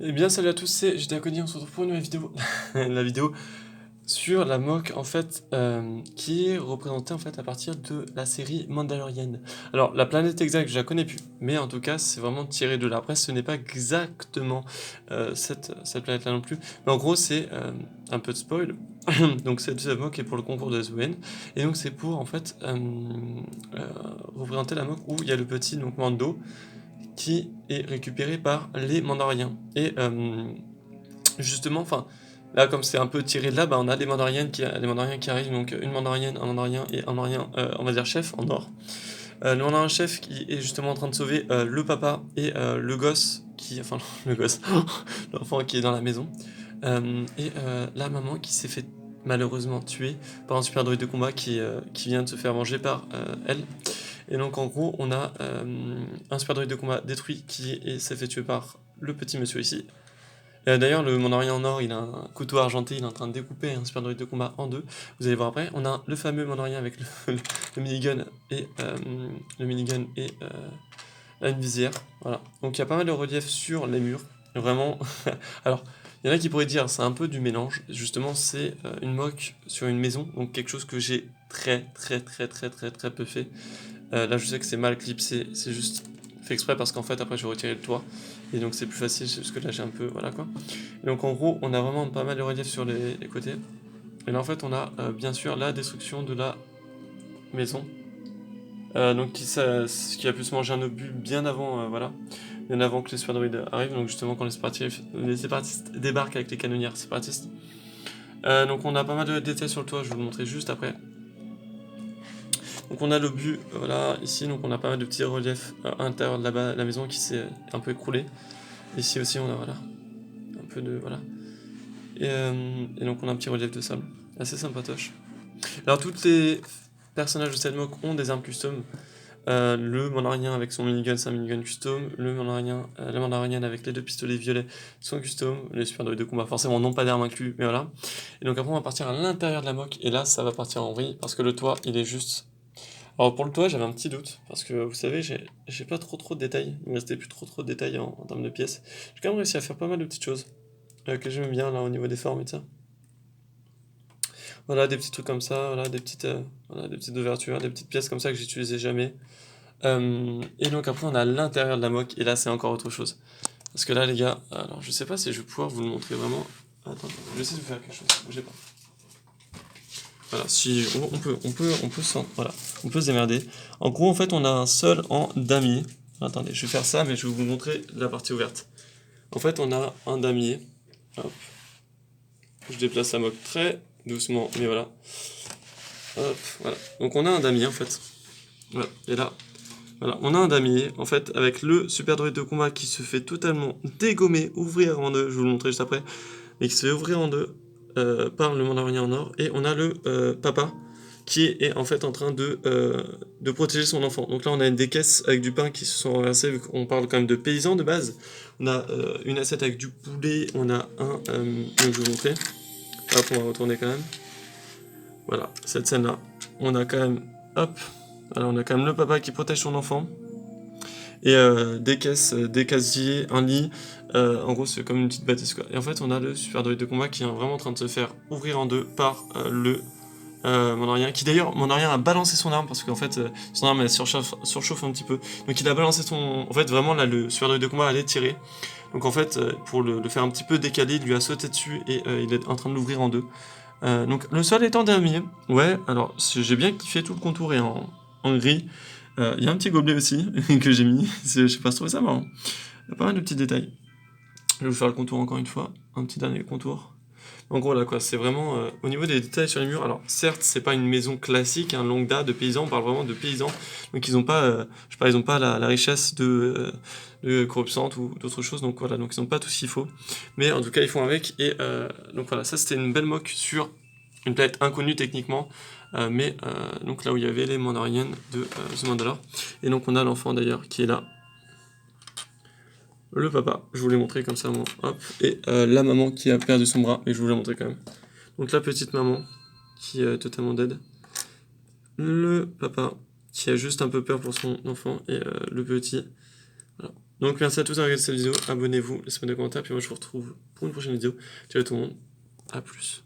Eh bien salut à tous, c'est GTA Cody, on se retrouve pour une nouvelle vidéo. La vidéo sur la mock en fait qui est représentée en fait à partir de la série Mandalorian. Alors la planète exacte je la connais plus, mais en tout cas c'est vraiment tiré de là. Après ce n'est pas exactement cette planète là non plus, mais en gros c'est un peu de spoil. Donc cette mock est pour le concours de SVN et donc c'est pour en fait représenter la mock où il y a le petit donc Mando qui est récupéré par les Mandaloriens. Et justement, enfin, là, comme c'est un peu tiré de là, bah, on a les Mandaloriens qui arrivent, donc une Mandalorienne, un Mandalorien et un Mandalorien, on va dire chef, en or. Le Mandalorien chef qui est justement en train de sauver le papa et le gosse, enfin, le gosse, l'enfant qui est dans la maison. Et la maman qui s'est fait malheureusement tuer par un super droïde de combat qui vient de se faire manger par elle. Et donc en gros, on a un super droïde de combat détruit qui s'est fait tuer par le petit monsieur ici. D'ailleurs, le Mandalorien en or, il a un couteau argenté, il est en train de découper un super droïde de combat en deux. Vous allez voir après. On a le fameux Mandalorien avec le minigun et une visière. Voilà. Donc il y a pas mal de relief sur les murs. Vraiment. Alors, il y en a qui pourraient dire c'est un peu du mélange. Justement, c'est une mock sur une maison, donc quelque chose que j'ai très peu fait. Là, je sais que c'est mal clipsé, c'est juste fait exprès parce qu'en fait, après, je vais retirer le toit. Et donc, c'est plus facile, parce que là, j'ai un peu. Voilà quoi. Et donc, en gros, on a vraiment pas mal de relief sur les côtés. Et là, en fait, on a bien sûr la destruction de la maison. Donc, qui a pu se manger un obus bien avant, voilà. Bien avant que les super droïdes arrivent. Donc, justement, quand les séparatistes débarquent avec les canonnières séparatistes. Donc, on a pas mal de détails sur le toit, je vais vous le montrer juste après. Donc on a l'obus, voilà, ici, donc on a pas mal de petits reliefs à l'intérieur de la maison qui s'est un peu écroulé. Ici aussi on a, voilà, un peu de, voilà. Et donc on a un petit relief de sable, assez sympatoche. Alors tous les personnages de cette mock ont des armes custom. Le Mandalorien avec son minigun, c'est un minigun custom. La Mandalorienne avec les deux pistolets violets sont custom. Les super droïdes de combat, forcément, n'ont pas d'armes inclus, mais voilà. Et donc après, on va partir à l'intérieur de la mock. Et là, ça va partir en vrille parce que le toit, il est juste. Alors pour le toit, j'avais un petit doute parce que vous savez, j'ai pas trop de détails. Il me restait plus trop de détails en termes de pièces. J'ai quand même réussi à faire pas mal de petites choses que j'aime bien là au niveau des formes et de ça. Voilà, des petits trucs comme ça, voilà, des petites ouvertures, des petites pièces comme ça que j'utilisais jamais. Et donc après, on a l'intérieur de la mock, et là, c'est encore autre chose. Parce que là, les gars, alors je sais pas si je vais pouvoir vous le montrer vraiment. Attends, je vais essayer de vous faire quelque chose, bougez pas. Voilà, si voilà, on peut se démerder. En gros, en fait, on a un sol en damier. Attendez, je vais faire ça, mais je vais vous montrer la partie ouverte. En fait, on a un damier. Hop. Je déplace la mock très doucement, mais voilà. Hop, voilà. Donc on a un damier en fait. Voilà. Et là, voilà, on a un damier en fait avec le super droïde de combat qui se fait totalement dégommer, ouvrir en deux. Je vais vous le montrer juste après, mais qui se fait ouvrir en deux par le Mandalorien en or. Et on a le papa qui est en fait en train de protéger son enfant. Donc là, on a des caisses avec du pain qui se sont renversées, vu qu'on parle quand même de paysans de base. On a une assiette avec du poulet, on a je vais vous montrer. Hop, on va retourner quand même. Voilà, cette scène-là. On a quand même, hop, alors on a quand même le papa qui protège son enfant. Et des caisses, des casiers, un lit. En gros, c'est comme une petite bâtisse quoi. Et en fait, on a le super droïde de combat qui est vraiment en train de se faire ouvrir en deux par le Mandalorien, qui d'ailleurs, Mandalorien a balancé son arme parce qu'en fait, son arme elle surchauffe un petit peu. Donc il a balancé son. En fait, vraiment là, le super droïde de combat allait tirer. Donc en fait, pour le faire un petit peu décaler, il lui a sauté dessus et il est en train de l'ouvrir en deux. Donc le sol est en damier. Ouais, alors j'ai bien kiffé, tout le contour est en gris. Il y a un petit gobelet aussi que j'ai mis. Je sais pas, je trouvais ça marrant. Il y a pas mal de petits détails. Je vais vous faire le contour encore une fois. Un petit dernier contour. En gros, là, quoi, c'est vraiment au niveau des détails sur les murs. Alors, certes, c'est pas une maison classique, un longda de paysans. On parle vraiment de paysans. Donc, ils ont pas, je sais pas, ils ont pas la richesse de corruption ou d'autres choses. Donc, voilà, donc ils ont pas tout ce qu'il faut. Mais en tout cas, ils font avec. Et donc, voilà, ça, c'était une belle mock sur une planète inconnue techniquement. Mais donc, là où il y avait les Mandaloriennes de The Mandalore. Et donc, on a l'enfant d'ailleurs qui est là. Le papa, je vous l'ai montré comme ça, moi. Hop. Et la maman qui a perdu son bras, et je vous l'ai montré quand même. Donc la petite maman qui est totalement dead. Le papa qui a juste un peu peur pour son enfant, et le petit. Voilà. Donc merci à tous d'avoir regardé cette vidéo, abonnez-vous, laissez-moi des commentaires, puis moi je vous retrouve pour une prochaine vidéo. Ciao tout le monde, à plus.